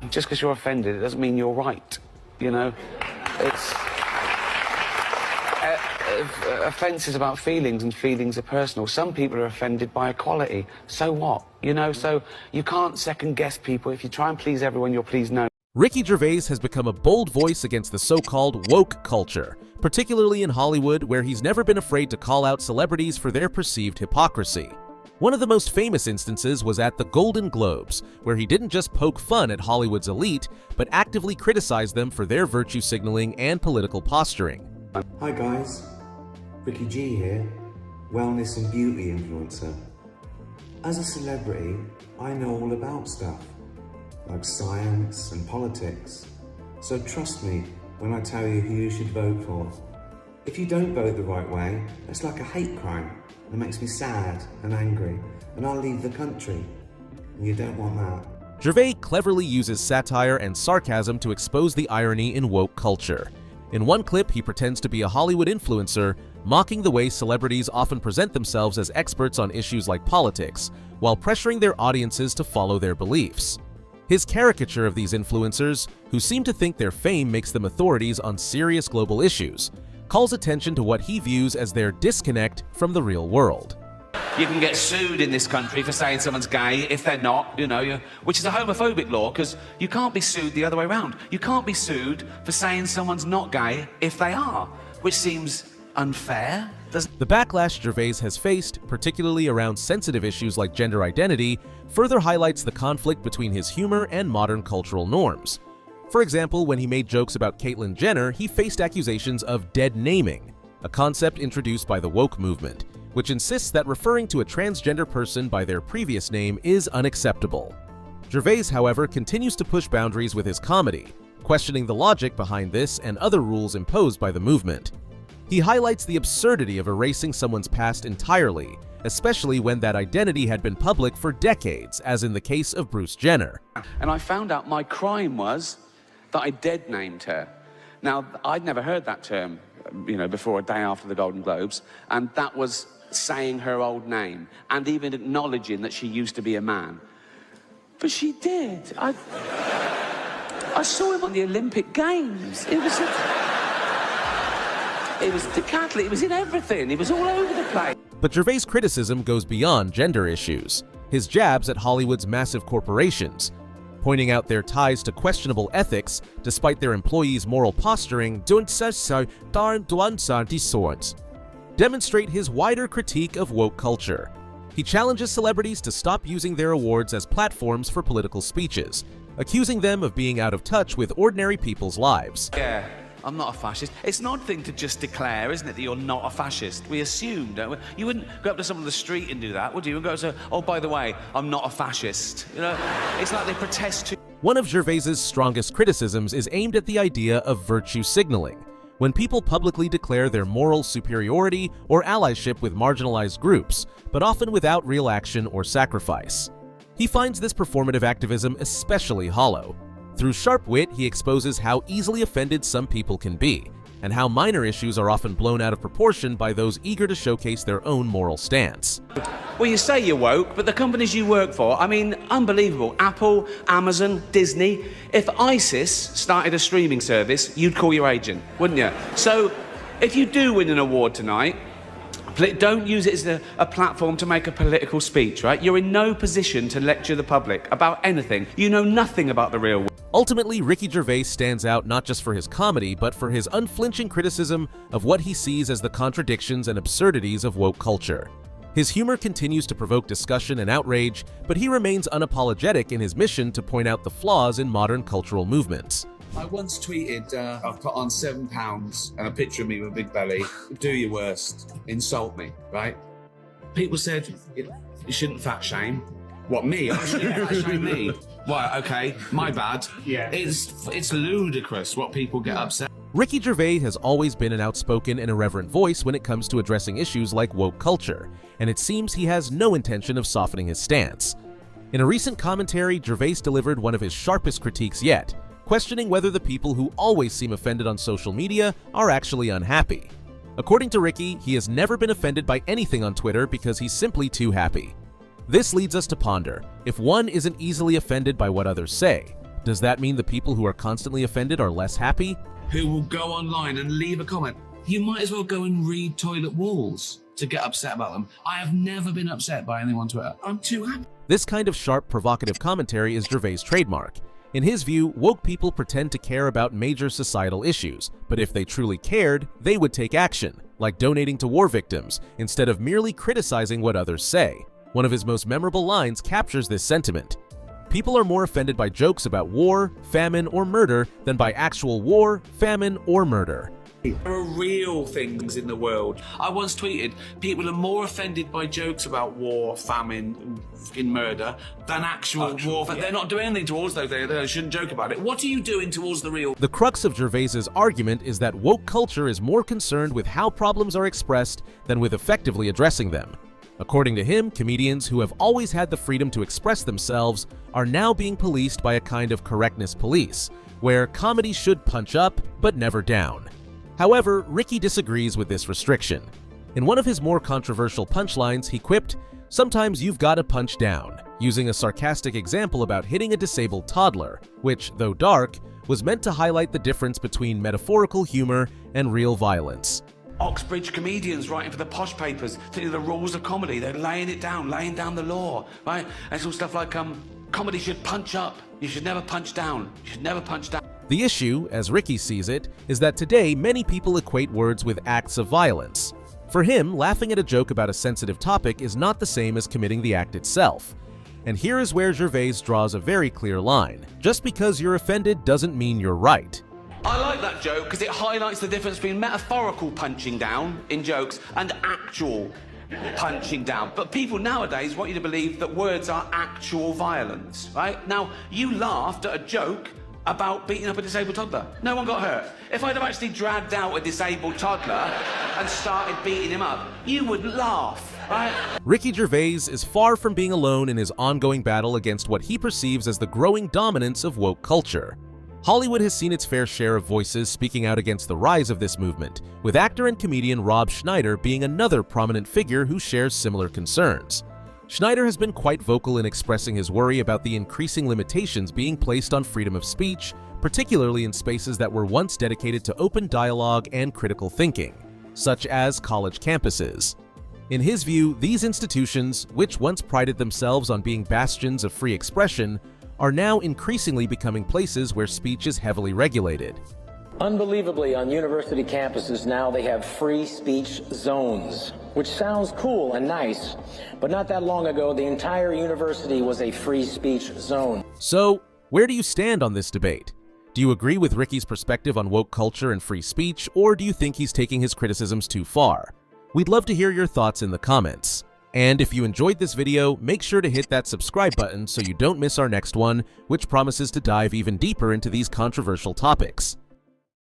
Just because you're offended, it doesn't mean you're right, you know? It's... offence is about feelings, and feelings are personal. Some people are offended by equality. So what? You know, so you can't second-guess people. If you try and please everyone, you'll please no. Ricky Gervais has become a bold voice against the so-called woke culture, particularly in Hollywood, where he's never been afraid to call out celebrities for their perceived hypocrisy. One of the most famous instances was at the Golden Globes, where he didn't just poke fun at Hollywood's elite, but actively criticized them for their virtue signaling and political posturing. Hi guys, Ricky G here, wellness and beauty influencer. As a celebrity, I know all about stuff, like science and politics. So trust me when I tell you who you should vote for. If you don't vote the right way, it's like a hate crime. It makes me sad and angry, and I'll leave the country. And you don't want that. Gervais cleverly uses satire and sarcasm to expose the irony in woke culture. In one clip, he pretends to be a Hollywood influencer, mocking the way celebrities often present themselves as experts on issues like politics, while pressuring their audiences to follow their beliefs. His caricature of these influencers, who seem to think their fame makes them authorities on serious global issues, calls attention to what he views as their disconnect from the real world. You can get sued in this country for saying someone's gay if they're not, you know, which is a homophobic law, because you can't be sued the other way around. You can't be sued for saying someone's not gay if they are, which seems unfair. The backlash Gervais has faced, particularly around sensitive issues like gender identity, further highlights the conflict between his humor and modern cultural norms. For example, when he made jokes about Caitlyn Jenner, he faced accusations of dead naming, a concept introduced by the woke movement, which insists that referring to a transgender person by their previous name is unacceptable. Gervais, however, continues to push boundaries with his comedy, questioning the logic behind this and other rules imposed by the movement. He highlights the absurdity of erasing someone's past entirely, especially when that identity had been public for decades, as in the case of Bruce Jenner. And I found out my crime was that I dead named her. Now, I'd never heard that term, you know, before a day after the Golden Globes, and that was saying her old name and even acknowledging that she used to be a man. But she did. I saw him on the Olympic Games. It was decathlon, it was in everything. It was all over the place. But Gervais' criticism goes beyond gender issues. His jabs at Hollywood's massive corporations, pointing out their ties to questionable ethics despite their employees' moral posturing, demonstrate his wider critique of woke culture. He challenges celebrities to stop using their awards as platforms for political speeches, accusing them of being out of touch with ordinary people's lives. Yeah, I'm not a fascist. It's an odd thing to just declare, isn't it, that you're not a fascist? We assume, don't we? You wouldn't go up to someone on the street and do that, would you? And go say, oh, by the way, I'm not a fascist. You know, it's like they protest too. One of Gervais's strongest criticisms is aimed at the idea of virtue signaling, when people publicly declare their moral superiority or allyship with marginalized groups, but often without real action or sacrifice. He finds this performative activism especially hollow. Through sharp wit, he exposes how easily offended some people can be, and how minor issues are often blown out of proportion by those eager to showcase their own moral stance. Well, you say you're woke, but the companies you work for, I mean, unbelievable. Apple, Amazon, Disney. If ISIS started a streaming service, you'd call your agent, wouldn't you? So, if you do win an award tonight, don't use it as a platform to make a political speech, right? You're in no position to lecture the public about anything. You know nothing about the real world. Ultimately, Ricky Gervais stands out not just for his comedy, but for his unflinching criticism of what he sees as the contradictions and absurdities of woke culture. His humor continues to provoke discussion and outrage, but he remains unapologetic in his mission to point out the flaws in modern cultural movements. I once tweeted, I've put on £7 and a picture of me with a big belly. Do your worst. Insult me, right? People said, you shouldn't fat shame. What, me? I shouldn't fat shame me. Well, okay, my bad. Yeah. It's ludicrous what people get upset. Ricky Gervais has always been an outspoken and irreverent voice when it comes to addressing issues like woke culture, and it seems he has no intention of softening his stance. In a recent commentary, Gervais delivered one of his sharpest critiques yet, questioning whether the people who always seem offended on social media are actually unhappy. According to Ricky, he has never been offended by anything on Twitter because he's simply too happy. This leads us to ponder, if one isn't easily offended by what others say, Does that mean the people who are constantly offended are less happy? Who will go online and leave a comment. You might as well go and read Toilet Walls to get upset about them. I have never been upset by anyone on Twitter. I'm too happy. This kind of sharp, provocative commentary is Gervais' trademark. In his view, woke people pretend to care about major societal issues, but if they truly cared, they would take action, like donating to war victims, instead of merely criticizing what others say. One of his most memorable lines captures this sentiment. People are more offended by jokes about war, famine, or murder than by actual war, famine, or murder. There are real things in the world. I once tweeted, people are more offended by jokes about war, famine, fucking murder than actual war. Yeah. They're not doing anything towards those. They shouldn't joke about it. What are you doing towards the real? The crux of Gervais's argument is that woke culture is more concerned with how problems are expressed than with effectively addressing them. According to him, comedians who have always had the freedom to express themselves are now being policed by a kind of correctness police, where comedy should punch up, but never down. However, Ricky disagrees with this restriction. In one of his more controversial punchlines, he quipped, "Sometimes you've gotta punch down," using a sarcastic example about hitting a disabled toddler, which, though dark, was meant to highlight the difference between metaphorical humor and real violence. Oxbridge comedians writing for the posh papers, telling you the rules of comedy. They're laying it down, laying down the law, right? And it's all stuff like, comedy should punch up. You should never punch down. You should never punch down. The issue, as Ricky sees it, is that today many people equate words with acts of violence. For him, laughing at a joke about a sensitive topic is not the same as committing the act itself. And here is where Gervais draws a very clear line. Just because you're offended doesn't mean you're right. I like that joke because it highlights the difference between metaphorical punching down in jokes and actual punching down. But people nowadays want you to believe that words are actual violence, right? Now, you laughed at a joke about beating up a disabled toddler. No one got hurt. If I'd have actually dragged out a disabled toddler and started beating him up, you would laugh, right? Ricky Gervais is far from being alone in his ongoing battle against what he perceives as the growing dominance of woke culture. Hollywood has seen its fair share of voices speaking out against the rise of this movement, with actor and comedian Schneider being another prominent figure who shares similar concerns. Schneider has been quite vocal in expressing his worry about the increasing limitations being placed on freedom of speech, particularly in spaces that were once dedicated to open dialogue and critical thinking, such as college campuses. In his view, these institutions, which once prided themselves on being bastions of free expression, are now increasingly becoming places where speech is heavily regulated. Unbelievably, on university campuses now they have free speech zones, which sounds cool and nice, but not that long ago the entire university was a free speech zone. So, where do you stand on this debate? Do you agree with Ricky's perspective on woke culture and free speech, or do you think he's taking his criticisms too far? We'd love to hear your thoughts in the comments. And if you enjoyed this video, make sure to hit that subscribe button so you don't miss our next one, which promises to dive even deeper into these controversial topics.